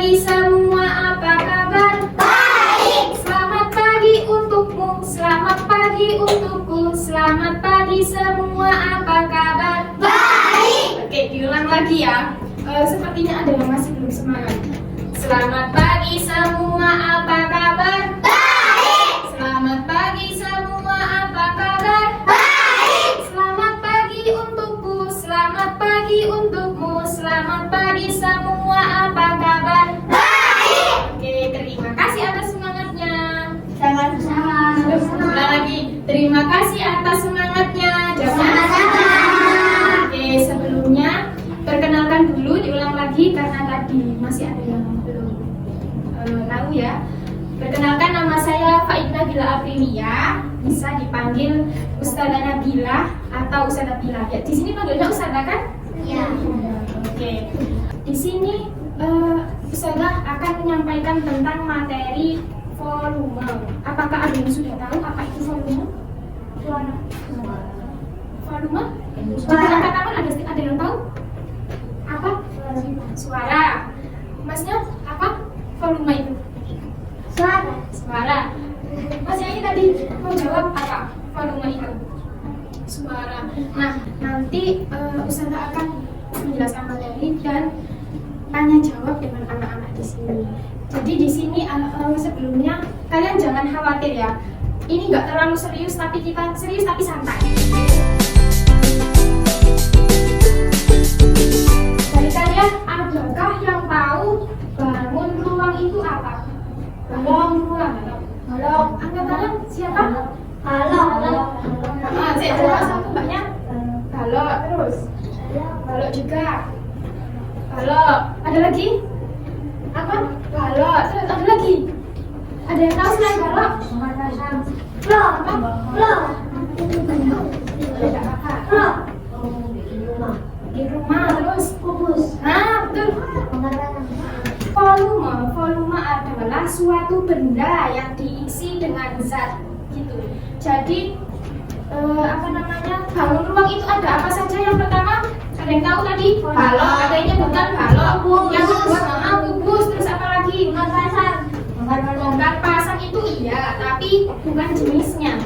pagi semua, apa kabar? Baik. Selamat pagi untukmu, selamat pagi untukku. Selamat pagi semua, apa kabar? Baik. Oke, diulang lagi ya. Sepertinya ada yang masih belum semangat. Selamat pagi semua, apa kabar? Baik. Selamat pagi semua, apa kabar? Baik. Selamat pagi untukku, selamat pagi untukmu. Selamat pagi semua, apa kabar? Baik. Oke, terima kasih atas semangatnya. Sama-sama. Ulang lagi, terima kasih atas semangatnya. Sama-sama. Oke, sebelumnya perkenalkan dulu, diulang lagi karena tadi masih ada yang belum tahu ya. Perkenalkan, nama saya Faida Bila Aprilia, bisa dipanggil Ustazah Nabila atau Ustazah Bila. Ya, di sini panggilnya Ustazah kan? Iya. Oke. Di sini Ustazah akan menyampaikan tentang materi volume. Apakah ada yang sudah tahu apa itu volume? Volume? Suara. Angkat tangan, ada yang tahu? Apa? Suara. Masnya apa? Volume itu? Suara. Suara. Mas ini tadi mau jawab apa? Volume itu? Suara. Nah, nanti Ustazah akan menjelaskan materi dan tanya jawab dengan anak-anak di sini. Jadi di sini sebelumnya kalian jangan khawatir ya. Ini nggak terlalu serius, tapi kita serius tapi santai. Dari kalian adakah yang tahu bangun ruang itu apa? Bangun ruang. Balok. Angkat tangan siapa? Balok. Saya jawab satu mbaknya. Balok terus. Balok juga. Balok. Ada lagi? Apa? Balok. Terus ada lagi? Ada yang tahu selain balok? Blok. Blok. Ada apa? Blok. Di rumah terus. Kubus. Nah, betul. Volume adalah suatu benda yang diisi dengan zat gitu. Jadi apa namanya, bangun ruang itu ada apa saja? Yang pertama ada yang tahu tadi? Balok. Ada yang nyebutkan balok. Yang kedua kubus. Terus apa lagi? Bongkar pasang itu iya, tapi bukan jenisnya.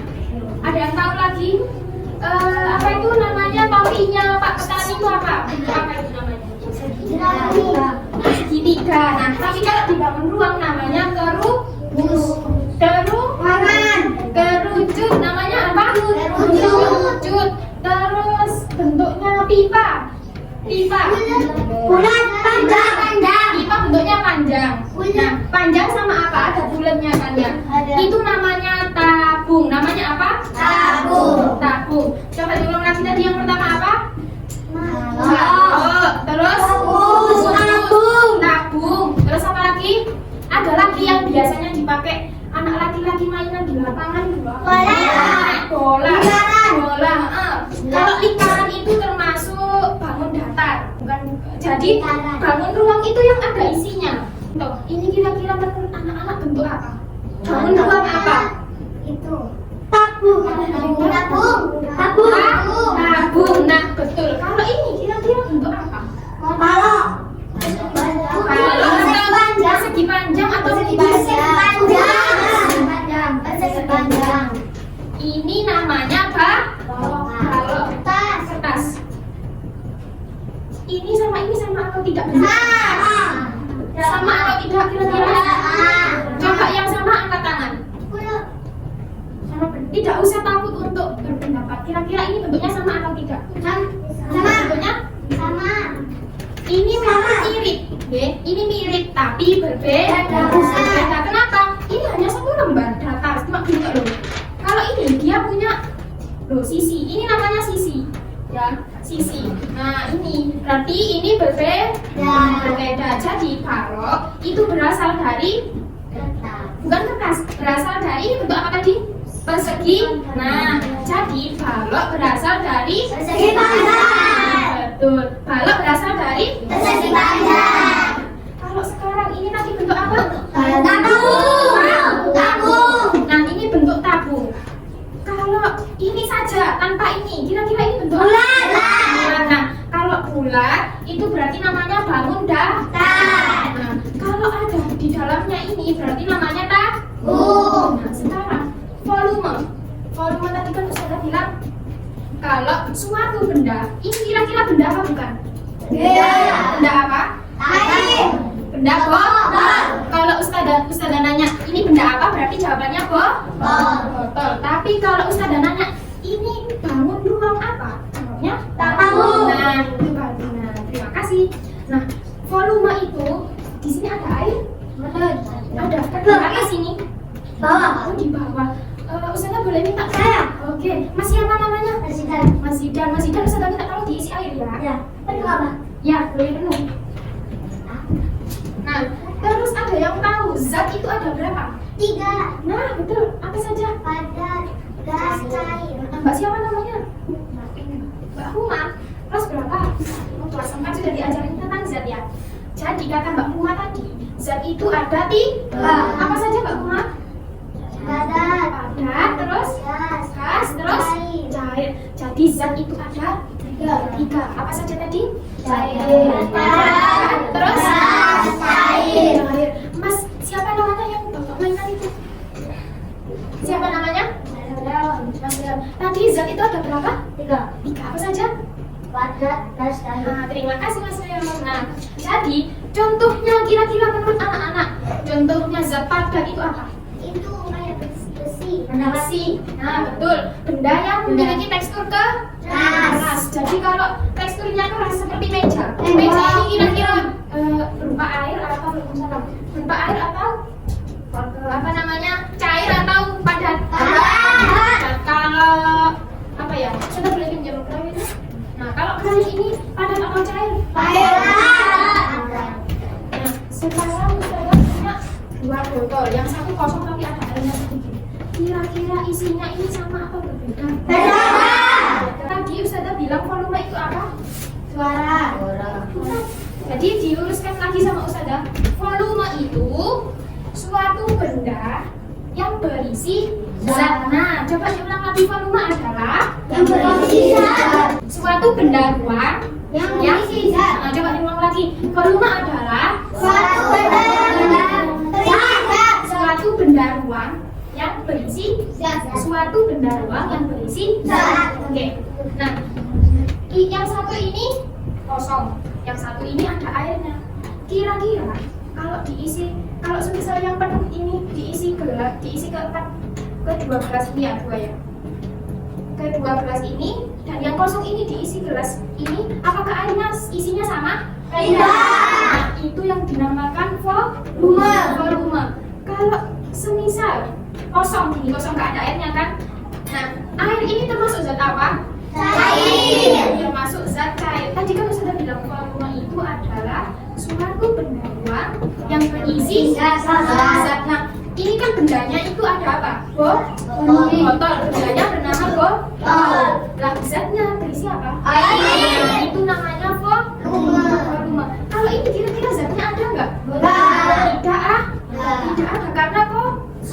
Ada yang tahu lagi? Apa itu namanya, topinya Pak Petani itu apa? Apa itu namanya? Segitiga. Nah, tapi kalau dibangun ruang namanya kerucut. Namanya apa? Kerucut. Terus bentuknya pipa. Bulat. Panjang. Pipa bentuknya panjang. Nah, panjang sama apa? Ada bulatnya kan ya? Ada. Itu namanya tabung. Namanya apa? Tabung. Coba diulang lagi tadi, yang pertama apa? Terus tabung. Terus apa lagi? Ada lagi yang biasanya dipakai anak laki-laki mainan di lapangan itu loh. Bola. Kalau lingkaran itu termasuk bangun datar, bukan. Jadi bangun ruang itu yang ada isinya. Tuh, ini kira-kira menurut anak-anak bentuk apa? Bangun ruang apa? Itu. Tabung. Tabung. Nah, betul. Kalau ini kira-kira bentuk apa? Balok. Persegi panjang atau segi Panjang. Ini namanya balok. Kertas. Ini sama atau tidak? Sama atau tidak kira-kira? Coba yang sama angkat tangan. Tidak usah takut untuk berpendapat. Kira-kira ini bentuknya sama atau tidak? Bentuknya? Ini memang mirip. Ini mirip tapi berbeda. Kenapa? Ini hanya satu lembar datar, cuma bentuk loh. Kalau ini dia punya sisi. Ini namanya sisi. Ya, sisi. Nah, ini berarti ini berbeda. Jadi balok itu berasal dari bukan kertas, berasal dari bentuk apa tadi? Persegi. Nah, jadi balok berasal dari Persegi panjang. Betul. Balok berasal dari Persegi panjang. Kalau sekarang ini tadi bentuk apa? Tabung. Nah, ini bentuk tabung. Kalau ini saja tanpa ini, kira-kira ini bentuk apa? Bulat. Nah, kalau bulat itu berarti namanya bangun datar. Nah, kalau Benda Kalau Ustazah nanya, ini benda apa? Berarti jawabannya botol. Tapi kalau Ustazah nanya, ini bangun ruang apa? Jawabnya Tamu. Nah, itu baru. Nah, terima kasih. Nah, volume itu di sini ada air? Ada. Di atas sini? Bawah. Oh, di bawah. Ustazah boleh minta? Saya. Oke. Mas siapa namanya? Presiden. Mas Zidan. Mas Zidan, Ustazah minta tolong diisi air ya. Ya. Penuh apa? Ya, boleh penuh. Nah, terus ada yang tahu zat itu ada berapa? 3. Nah, betul. Apa saja? Padat, gas, cair. Mbak siapa namanya? Mbak Huma. Kelas berapa? Oh, kelas 4 sudah diajarin tentang zat ya. Jadi kata Mbak Huma tadi, zat itu ada 3. Apa saja Mbak Huma? Padat, Padat, terus gas, terus cair. cair. Jadi zat itu ada 3. Apa saja tadi? Cair. Padat, terus Gas, cair. cair. Mas, siapa namanya yang bapak mainan itu? Siapa namanya? Mas Bram. Tadi zat itu ada berapa? 3. Apa saja? Padat, gas, cair. Nah, terima kasih Mas Bram. Nah, jadi contohnya kira-kira menurut anak-anak, contohnya zat padat itu apa? Itu kayak besi. Besi. Nah, betul. Benda yang memiliki tekstur keras. Jadi kalau teksturnya keras seperti meja. Meja ini kira-kira berupa air atau berupa air atau apa namanya? Cair atau padat? Padat. Kalau apa ya? Sudah boleh pinjam keramik. Nah, kalau keramik ini padat atau cair? Padat. Nah, sekarang saya punya 2 botol. Yang satu kosong tapi ada airnya sedikit. Kira-kira isinya ini sama atau berbeda? Tadi Ustazah bilang volume itu apa? Suara. Jadi diluruskan lagi sama Ustazah. Volume itu suatu benda yang berisi zat. Nah, coba diulang lagi, volume adalah Yang berisi zat. suatu benda ruang Yang berisi zat. Nah, coba diulang lagi. Volume adalah Suatu benda berisi zat. suatu benda ruang yang berisi Zat. suatu benda ruang yang berisi Zat. Oke. Nah, yang satu ini kosong, yang satu ini ada airnya. Kira-kira kalau diisi, kalau semisal yang penuh ini diisi ke 12 ini ya, 2 ya. Ke 12 ini dan yang kosong ini diisi gelas ini, apakah airnya isinya sama? Tidak. Nah, itu yang dinamakan volume. Kalau semisal kosong gini, kosong nggak ada airnya kan? Nah, air ini termasuk zat apa? Cair. Termasuk zat cair. Tadi kan sudah bilang volume itu adalah suatu benda ruang yang berisi zat. Nah, ini kan bendanya itu ada apa? Botol. Bendanya bernama botol. Lah, zatnya berisi apa? Air. Nah, itu namanya volume. Kalau ini kira-kira zatnya ada nggak? Tidak ada karena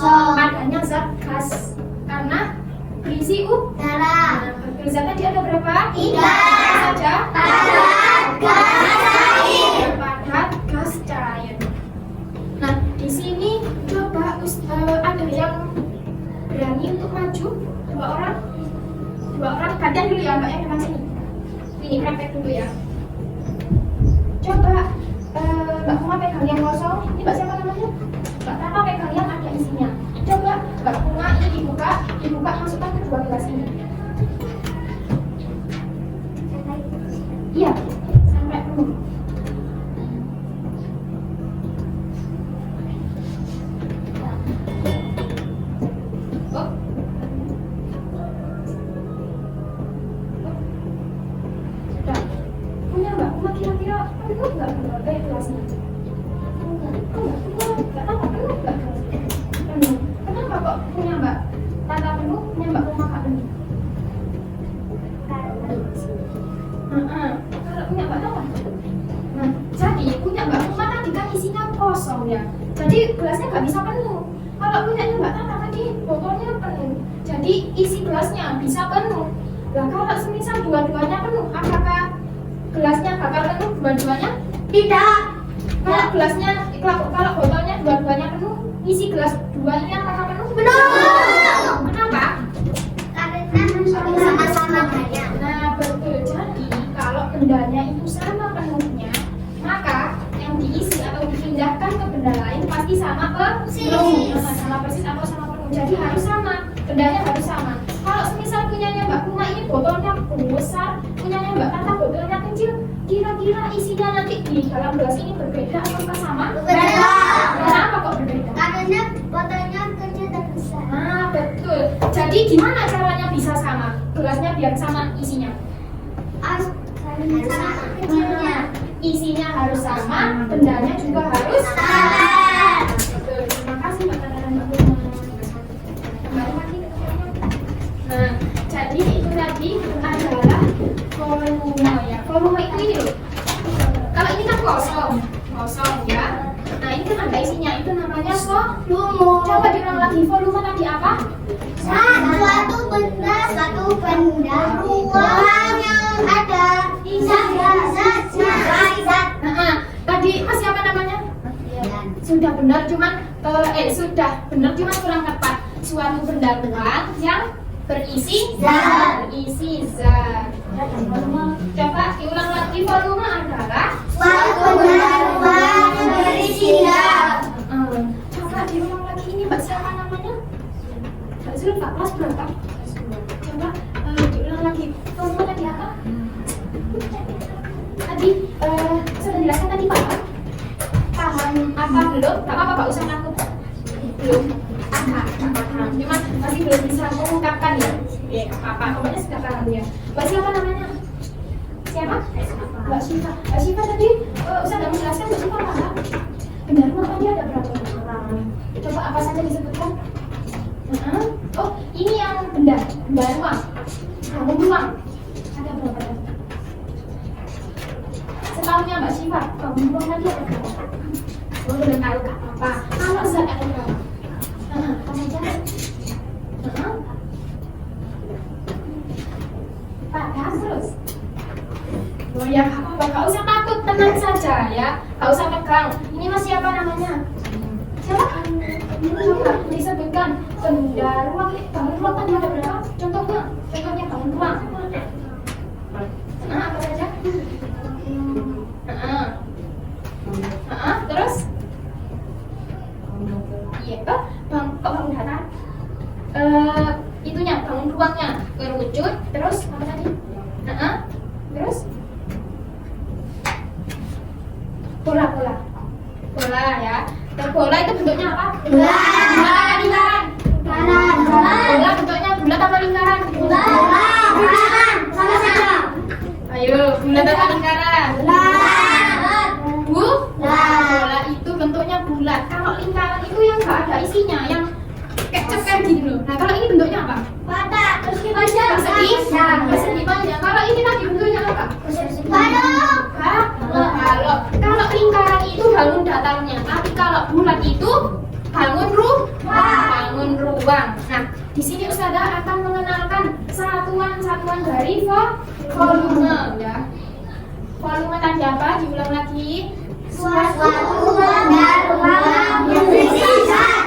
adanya zat gas. Karena berisi Darah. zat tadi ada berapa? 3. Apa saja? Padat, gas, cair. Padat, gas, cair. Nah, di sini coba ada yang berani untuk maju? 2 orang? 2 orang, gantian dulu ya Mbak yang depan sini. Ini praktek dulu ya. Coba Mbak Huma pegang yang kosong. Ini Mbak siapa namanya? Mbak Tata pegang yang ada isinya. Coba Mbak Huma ini dibuka masukkan ke 2 gelas ini. Iya, sampai penuh. Oh. Sudah. Punya Mbak Huma kira-kira penuh nggak gelasnya? Nggak apa penuh nggak gelasnya? Penuh. Kenapa kok punya Mbak Tata penuh, punya Mbak Huma nggak penuh? Kalau punya Mbak Tata. Nah, jadi punya Mbak Huma tadi kan isinya kosong ya. Jadi gelasnya nggak bisa penuh. Kalau punya Mbak Tata tadi botolnya penuh. Jadi isi gelasnya bisa penuh. Nah, kalau semisal dua-duanya penuh, apakah gelasnya bakal penuh dua-duanya? Tidak. Kalau gelasnya, kalau botolnya dua-duanya penuh, isi gelas 2 ini apakah penuh? Penuh. Kenapa? Karena sama-sama banyak. Nah, betul. Jadi kalau bendanya itu sama penuhnya, maka yang diisi atau dipindah laki sama penuh. Sama persis atau sama penuh. Jadi harus sama, bendanya harus sama. Kalau semisal punyanya Mbak Kuma ini botolnya besar, punyanya Mbak Tata botolnya kecil, kira-kira isinya nanti di dalam gelas ini berbeda atau sama? Berbeda. Kenapa kok berbeda? Karena botolnya kecil dan besar. Nah, betul. Jadi gimana caranya bisa sama? Gelasnya biar sama isinya. Harus sama kecilnya. Isinya harus sama, bendanya juga harus Sama. Betul. Terima kasih Mbak Tata dan Mbak Kuma. Kembali lagi ke pertanyaan. Nah, jadi itu tadi adalah volume ya. Volume itu ini loh. Kalau ini kan kosong ya. Nah, ini kan ada isinya. Itu namanya volume. Coba diulang lagi. Volume tadi apa? Suatu benda ruang yang ada zat. Nah, tadi masih apa namanya? Sudah benar cuman kurang tepat. Suatu benda ruang yang berisi Zat. Coba diulang lagi. Volume adalah Suatu benda ruang yang berisi zat. Coba diulang lagi. Ini Mbak siapa namanya? Mbak Zulfa, kelas berapa? Coba diulang lagi. Volume tadi apa? Tadi sudah dijelaskan tadi Pak. Paham apa belum? Gak apa-apa, gak usah takut. Belum paham. Cuma masih belum bisa mengungkapkan ya. Ya, apa? Pokoknya sudah paham ya. Mbak siapa namanya? Siapa? Mbak Syifa. Mbak Syifa tadi Ustaz sudah menjelaskan Mbak Syifa paham? Benda rumah tadi ada berapa orang? Coba apa saja disebutkan? Oh, ini yang benda rumah. Bangun ruang. Ada berapa tadi? Setahunya Mbak Syifa, bangun ruang tadi ada berapa? Oh, belum tahu Kak apa. Kalau zat ada berapa? Apa saja? Paham terus? Oh ya, apa? Gak usah takut, tenang saja ya. Gak usah tegang. Ini mas siapa namanya? Siapa? Coba disebutkan benda ruang. Bangun ruang tadi ada berapa? Contohnya bangun ruang. Apa saja? Terus? Iya, kok bangun datar? Itunya, bangun ruangnya kerucut. Terus apa tadi? Terus? Bola ya. Dan bola itu bentuknya apa? Bulat. Bulat apa lingkaran? Bola bentuknya bulat apa lingkaran? Bulat. Sama saja. Ayo, bulat apa lingkaran? Bulat. Bola itu bentuknya bulat. Kalau lingkaran itu yang nggak ada isinya, yang kayak ceker gitu loh. Nah, kalau ini bentuknya apa? Kotak. Persegi panjang. Persegi panjang. Kalau ini tadi bentuknya apa? Balok. Balok. Kalau lingkaran itu bangun datarnya, tapi kalau bulat itu bangun ruang. Nah, di sini Ustazah akan mengenalkan satuan-satuan dari volume ya. Volume tadi apa? Diulang lagi. Suatu benda ruang yang berisi zat.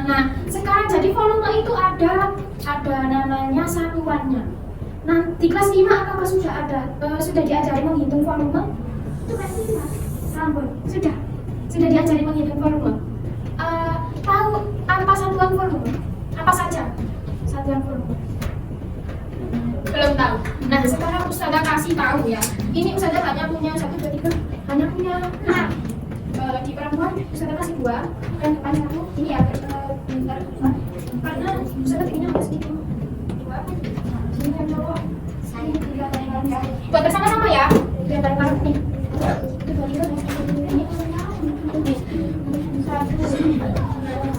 Nah, sekarang jadi volume itu ada namanya satuannya. Nah, di kelas 5 apakah sudah ada sudah diajari menghitung volume? Itu kelas 5. Sampun, sudah diajari menghitung volume. Tahu apa satuan volume? Apa saja satuan volume? Belum tahu. Nah, sekarang Ustazah kasih tahu ya. Ini Ustazah hanya punya 1, 2, 3, hanya punya 6. Di perempuan Ustazah kasih 2, dan depan 1. Ini ya, bentar. Karena Ustazah bikinnya harus gitu. 2. Ini yang cowok. Saya juga ya. Buat bersama-sama ya. Biar bareng-bareng nih. 1, 2, 3, ini. 1,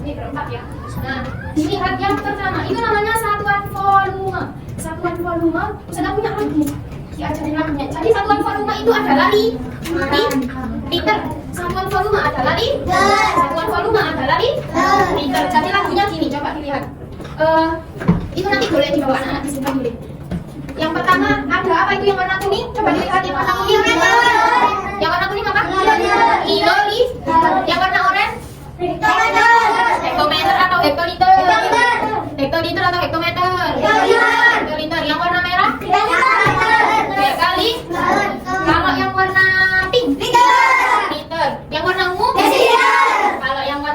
ini berempat ya. Nah, dilihat yang pertama, itu namanya satuan volume. Satuan volume, Ustazah punya lagi. Diajarin lagunya. Jadi satuan volume itu adalah liter. Satuan volume adalah liter. Satuan volume adalah liter. Jadi lagunya gini, coba dilihat. Itu nanti boleh dibawa anak-anak di sini boleh. Yang pertama ada apa itu yang warna kuning? Coba dilihat yang warna kuning. Yang warna kuning apa? Kiloliter. Yang warna oranye? Hektometer atau hektoliter? Hektoliter atau hektometer? Hektoliter. Yang warna merah? Kali. Kalau yang warna pink? Liter. Yang warna ungu? Kalau yang warna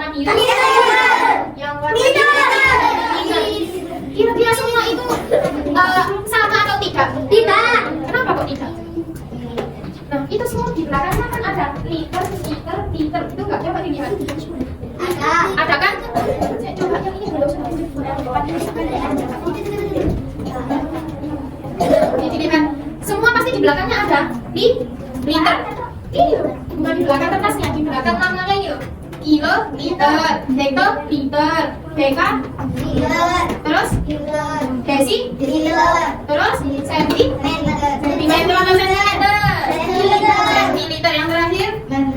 dilihat. Ada. Ada kan? Saya coba yang ini dulu. Ini dilihat. Semua pasti di belakangnya ada. Di liter. Ini loh. Bukan di belakang kertasnya, di belakang namanya ini loh. Kilo, liter, hektoliter, deka, terus desi, terus sentimeter atau sentimeter, sentiliter yang terakhir,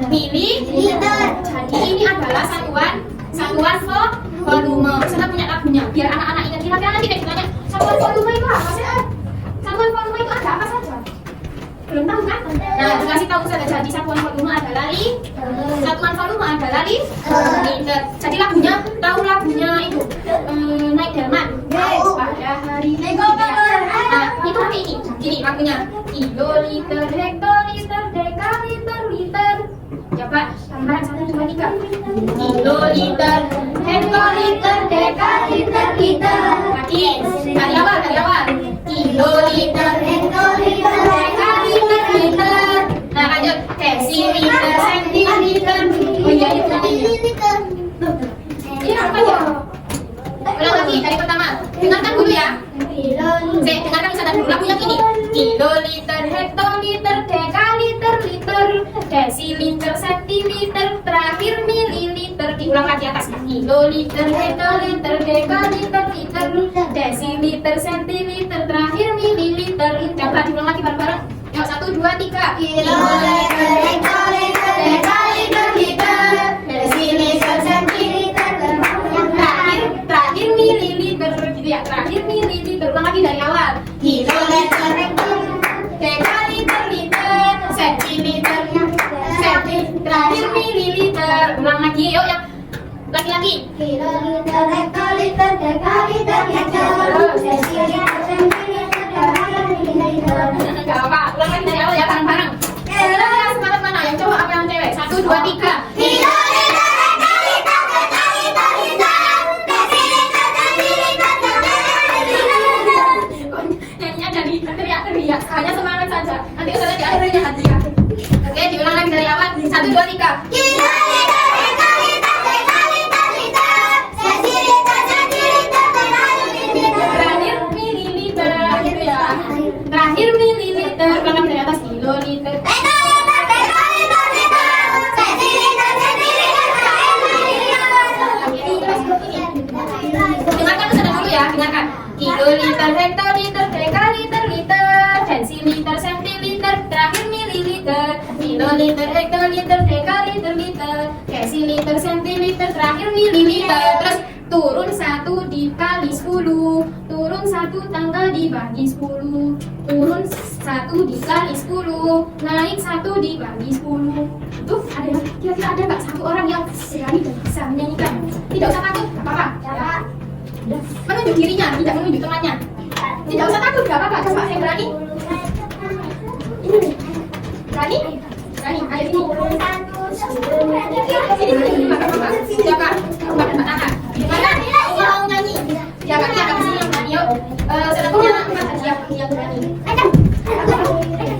mililiter. Jadi ini adalah satuan volume. Saya punya lagunya biar anak-anak ingat. Kira-kira nanti ditanya satuan volume itu apa sih? Satuan volume itu ada apa saja? Belum tahu kan? Nah, dikasih tahu saja. Jadi satuan volume adalah liter. Jadi lagunya, tahu lagunya itu naik delman. Pada hari nah, itu nanti ini. Gini lagunya. Kilo, liter, hektoliter, dekaliter, liter. Coba gambaran 1, 2, 3. Kilo, liter, hektoliter, dekaliter, liter. Lagi. Dari awal. Kilo, liter, hektoliter, dekaliter, liter. Nah, lanjut. Desiliter, sentiliter. Oh iya, itu nanti. Ini apa ya? Ulang lagi dari pertama. Dengarkan dulu ya. Dengarkan misalnya dulu lagu yang ini. Kilo, liter, hektoliter, dekaliter, liter, desiliter, sentiliter, terakhir mililiter. Diulang lagi atas. Kilo, liter, hektoliter, dekaliter, liter, desiliter, sentiliter, terakhir mililiter. Coba diulang lagi bareng-bareng. Yuk, 1, 2, 3. Kilo, liter, hektoliter, dekaliter, liter, desiliter, sentiliter, terakhir mililiter. Gitu ya, terakhir mililiter. Ulang lagi dari awal. Kilo, liter, dekaliter, liter, sentiliter, terakhir mililiter. Ulang lagi, yuk yang lagi-lagi. Kilo, liter, hektoliter, dekaliter, liter, desiliter, sentiliter, terakhir mililiter. Gak apa, ulang lagi dari awal ya, bareng-bareng. Kira-kira semangat mana yang cowok apa yang cewek? 1, 2, 3. Kilo, liter, hektoliter, dekaliter, liter, desiliter, sentiliter, terakhir mililiter. Nyanyinya jadi teriak-teriak, hanya semangat saja. Nanti usaha di akhirnya hadiah. Oke, diulang lagi dari awal. 1, 2, 3. Kilo, liter, hektoliter, dekaliter, liter, desiliter, sentiliter, terakhir mililiter. Terakhir mililiter, gitu ya. Terakhir mililiter, ulang lagi dari atas. Kilo, liter. Hektoliter, dekaliter, liter, desiliter, sentiliter, terakhir mililiter. Itu terus ini. Dengarkan usaha dulu ya, dengarkan. Kilo, liter, hektoliter, dekaliter, liter, desiliter, sentiliter, terakhir mililiter. Kilo, liter, hektoliter, dekaliter, liter, desiliter, sentiliter, terakhir mililiter. Terus turun 1 dikali 10, turun 1 tangga dibagi 10, turun 1 dikali 10, naik 1 dibagi 10. Tuh ada yang kira-kira ada nggak satu orang yang berani dan bisa menyanyikan? Tidak usah takut, nggak apa-apa. Menunjuk dirinya, tidak menunjuk temannya. Tidak usah takut, nggak apa-apa. Coba yang berani. Ini nih. Berani? Berani. Ayo sini. Sini, nggak apa-apa. Siapa? Bukan Mbak Tata. Gimana? Mau nyanyi? Siapa dia? Kami sini yang berani. Yuk. Sudah punya empat hadiah yang berani.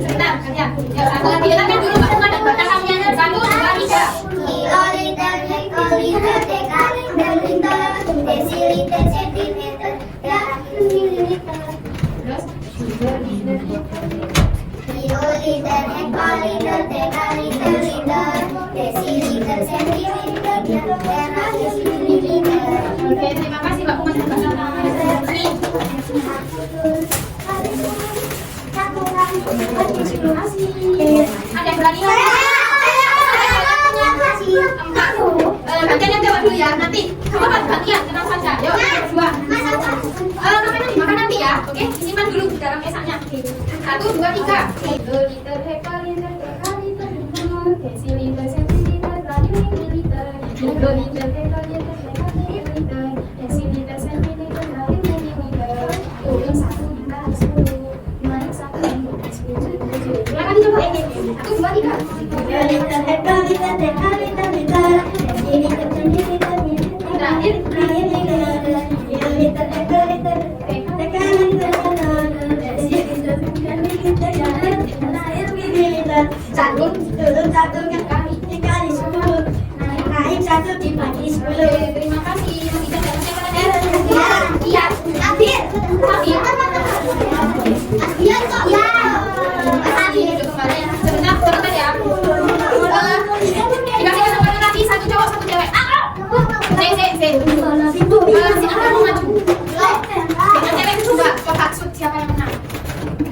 Sebentar, kalian. Yuk, satu lagi. Dengarkan dulu Mbak Tata dan Mbak Tata nyanyi. 1, 2, 3. Kilo, liter, hektoliter, dekaliter, liter, desiliter, sentiliter, terakhir mililiter. Terus? Kilo, liter, hektoliter, dekaliter, liter, desiliter, sentiliter, terakhir mililiter. Oke, terima kasih Mbak Pumas dan Mbak Tata. Nih. Terima kasih. Ada yang berani? Gantian yang jawab dulu ya, nanti kamu akan gantian, tenang saja. Yuk, berdua. Makan nanti ya, oke? Simpan dulu di dalam mesanya. 1, 2, 3. Kilo, liter, hektoliter, dekaliter, liter, desiliter, sentiliter, terakhir mililiter. Kilo, liter, hektoliter, dekaliter, liter, desiliter, sentiliter, terakhir mililiter. Turun 1 dikali 10, naik 1 dikali 10. Ulang lagi coba. 1, 2, 3. Kilo, liter, hektoliter, dekaliter, liter, desiliter, sentiliter, terakhir mililiter. Kilo, liter, hektoliter, dekaliter, desiliter, sentiliter, terakhir mililiter. 1, turun 1 dikali 10, naik Terima kasih. Mas Ida dapat siapa tadi? Iya. Akhir. Tapi Iya kok. Ya. ini juga kembali ya. Sebentar, sebentar ya. Dikasih kesempatan lagi satu cowok satu cewek. Si apa mau maju? Dengan cewek itu juga kotak shoot siapa yang menang?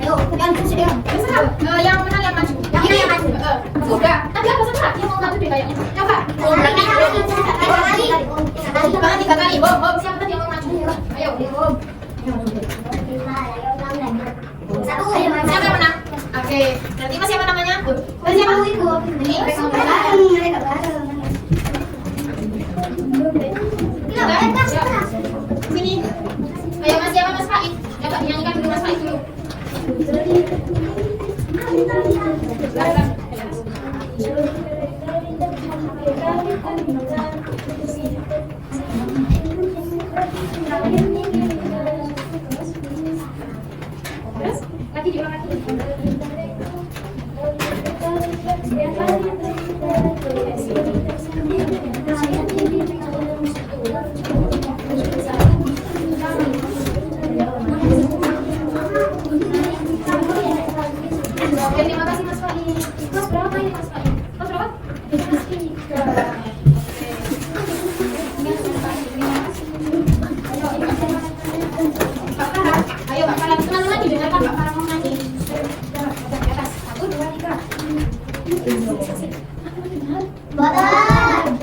Ayo, yang kursi dia. Terserah. Yang menang yang maju. Yang maju. Sudah. Tadi aku salah. Yang mau maju deh kayaknya. Coba. Berarti Jangan 3 kali. Bom. Siapa tadi yang mau maju? Ayo. Satu. Siapa yang menang? Oke. Berarti mas siapa namanya? Mas siapa? Ini. Mereka bareng. Sini. Ayo mas siapa Mas Faiz? Coba dinyanyikan dulu Mas Faiz dulu. Terus lagi diulang lagi. Oke, terima kasih Mas Faiz. Kelas berapa ini Mas Faiz? Kelas berapa? Pak Farah, ayo Pak Farah, teman-teman didengarkan Pak Farah mau nyanyi. Di atas, 1, 2, 3. Boten.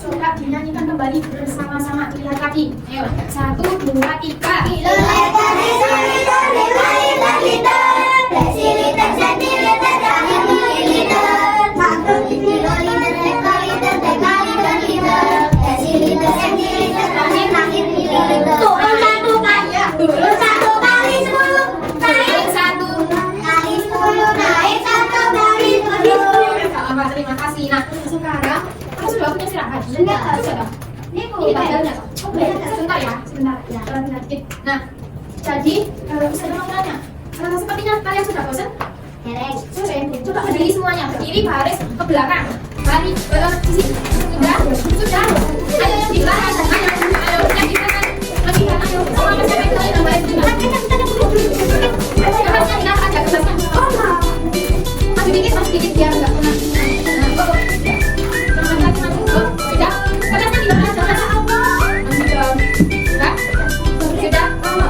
Coba dinyanyikan kembali bersama-sama. Lihat lagi. Ayo, 1, 2, 3. Turun satu kali. Turun satu kali 10. Naik 1. Kali 10. Naik satu kali 10. Terima kasih. Nah, sekarang kamu sudah punya istirahat? Enggak. Sudah. Ini Ini tanggalnya. Sebentar ya, sebentar. Nah, jadi saya mau tanya. Sepertinya kalian sudah bosan? Coba berdiri semuanya, berdiri baris ke belakang. Balik ke sisi. Sudah. Ayo yang di belakang. Ayo yang di belakang. Lagi kan, ayo. Sama siapa yang kalian nambahin juga? Kertasnya tidak ada kertasnya. Maju dikit biar nggak kena. Sudah. Kertasnya di belakang. Sudah.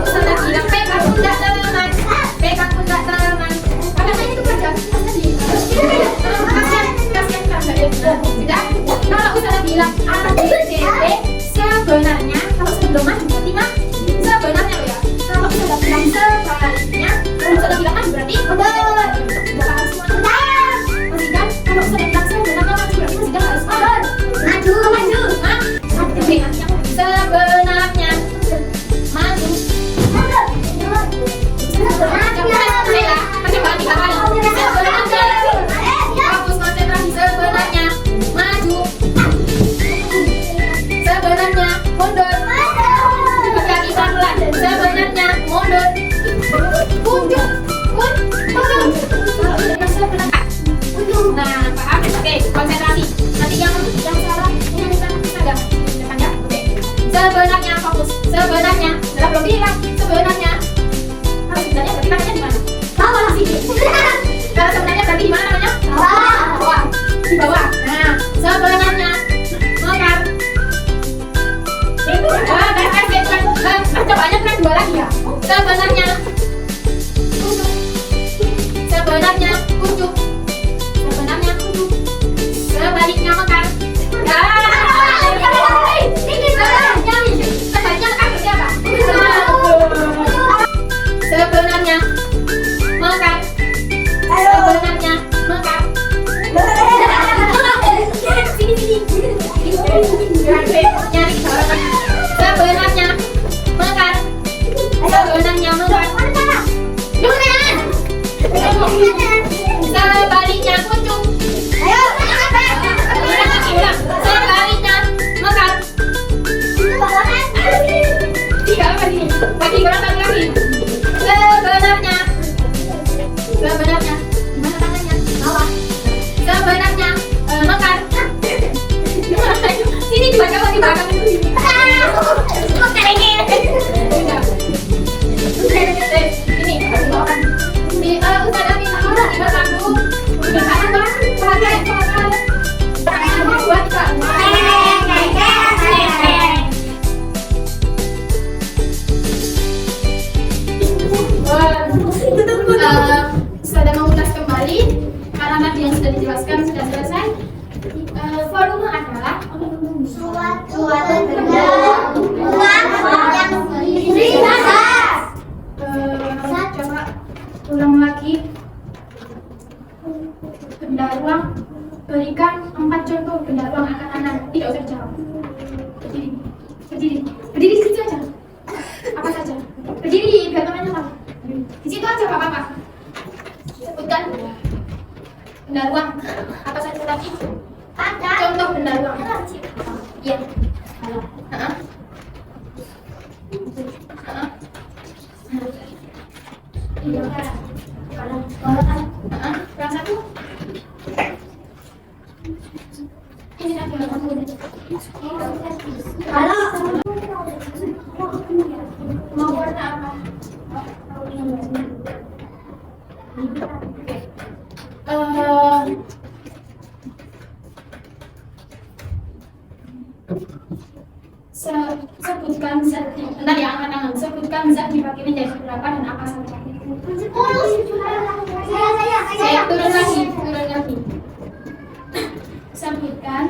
Usah lagi. Pegang pundak teman. Pegang pundak teman. Kertasnya itu kerja. Sudah. Kalau Ustazah bilang A, B, C, D, sebenarnya kalau sebelum maju berarti mah sebenarnya loh ya. Kalau Ustazah bilang sebaliknya, kalau Ustazah bilang maju berarti udah paham semua. Masih kan? Kalau Ustazah bilang sebenarnya maju berarti masih kan harus paham. Maju. Sebenarnya maju. Percobaan 3 kali. Fokus konsentrasi. Sebenarnya maju. Sebenarnya mundur. Kaki pelan-pelan. Sebenarnya mundur. Mundur. Nah, paham? Oke, konsentrasi. Nanti yang salah ini ada depan ya. Oke. Sebenarnya fokus. Sebenarnya. Sudah belum bilang. Sebenarnya. Kalau sebenarnya berarti namanya di mana? Bawah sih. Kalau sebenarnya berarti di mana namanya? Bawah. Di bawah. Nah, sebenarnya mekar. Cobaannya kan 2 lagi ya. Sebenarnya kuncup. Sebenarnya kuncup. Sebaliknya mekar. Sebaliknya mekar berarti apa? Suatu benda uang yang berisi kertas. Coba ulang lagi. Benda ruang. Berikan 4 contoh benda ruang anak-anak. Tidak usah jawab. Berdiri. Berdiri. Berdiri di situ aja. Apa saja? Berdiri biar temannya tahu. Di situ aja Pak Papa. Sebutkan benda ruang. Apa saja lagi? Ada. Contoh benda ruang. Iya. Heeh. Heeh. Iya. Heeh. Yang satu. Ini lagi Kalau mau warna apa? Sebutkan zat. Bentar ya, angkat-angkat. Sebutkan zat dibagi menjadi berapa dan apa saja. Saya turun lagi. Sebutkan.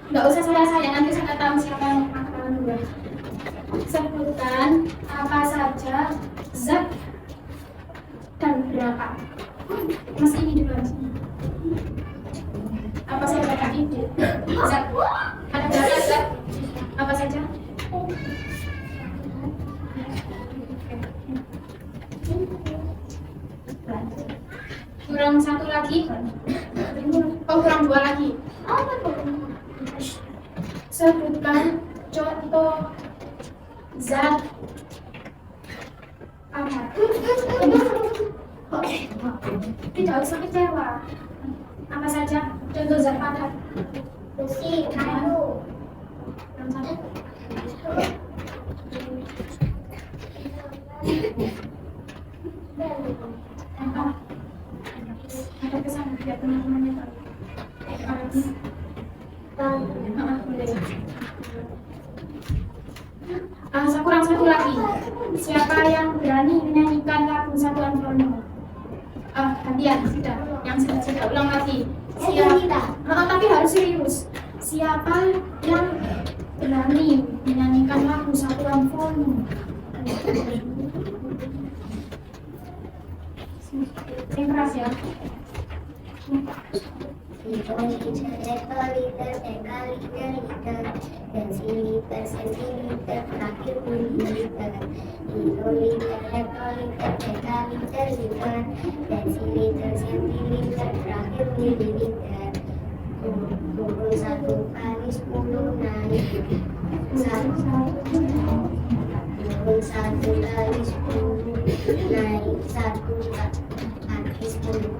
Nggak usah saya nanti saya tahu siapa yang akan dulu. Sebutkan apa saja zat dan berapa. Mas ini dulu aja. Apa saja Kak ide? Zat. Ada berapa zat? Apa saja? Kurang satu lagi. Oh, kurang 2 lagi. Sebutkan contoh zat apa? Tidak usah kecewa. Apa saja contoh zat padat? besi, kayu, Yang satu. Apa? Ada kesan biar teman-temannya tahu. Boleh. Kurang satu lagi. Siapa yang berani menyanyikan lagu Satuan Front? Gantian, sudah. Yang sudah ulang lagi. Tapi harus serius. Siapa yang berani menyanyikan lagu Satuan Front? Yang keras ya. hektoliter, dekaliter, desiliter, sentiliter, terakhir mililiter. Kiloliter, hektoliter, dekaliter, liter, desiliter, sentiliter, terakhir mililiter. Pukul 1 kali 10 naik 1 kali 10 naik 1 kali 10.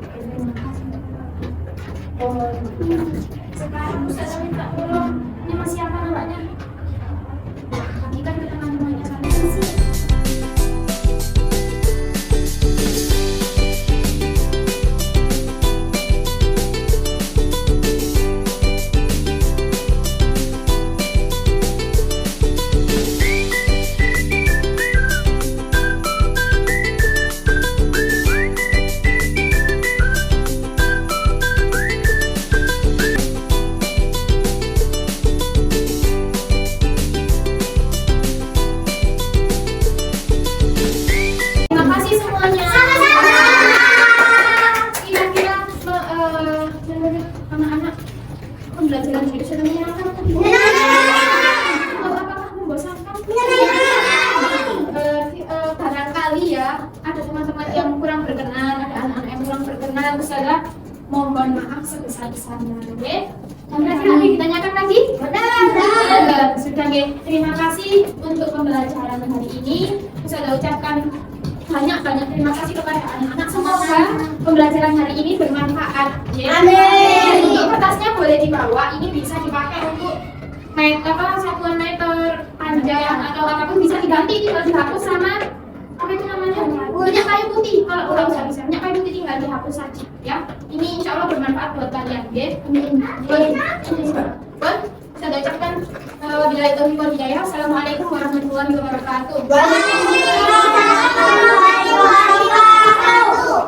Sekarang Ustazah minta tolong. Ini masih apa namanya? Bagikan ke teman-temannya sampai sini. Anak-anak, pembelajaran hidup sudah menyenangkan atau tidak? Apakah membosankan? Barangkali ya, ada teman-teman yang kurang berkenan, ada anak-anak yang kurang berkenan, Ustazah mohon maaf sebesar-besarnya, oke? Dan lagi ditanyakan lagi? Benar. Sudah, oke. Terima kasih untuk pembelajaran hari ini. Ustazah ucapkan banyak-banyak terima kasih kepada anak-anak. Semoga pembelajaran hari ini bermanfaat. Ya. Amin. Untuk kertasnya boleh dibawa. Ini bisa dipakai untuk satuan meter panjang atau apapun bisa diganti, tinggal dihapus sama apa itu namanya? Minyak kayu putih. Kalau udah bisa minyak kayu putih tinggal dihapus saja. Ya. Ini insya Allah bermanfaat buat kalian. Ya. Saya ucapkan wabillahi taufiq wal hidayah. Assalamualaikum warahmatullahi wabarakatuh.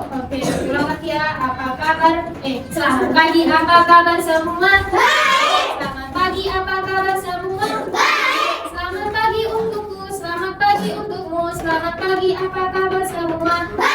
Oke, ulang lagi ya. Apa kabar? Selamat pagi. Apa kabar semua? Baik. pagi, apa kabar semua?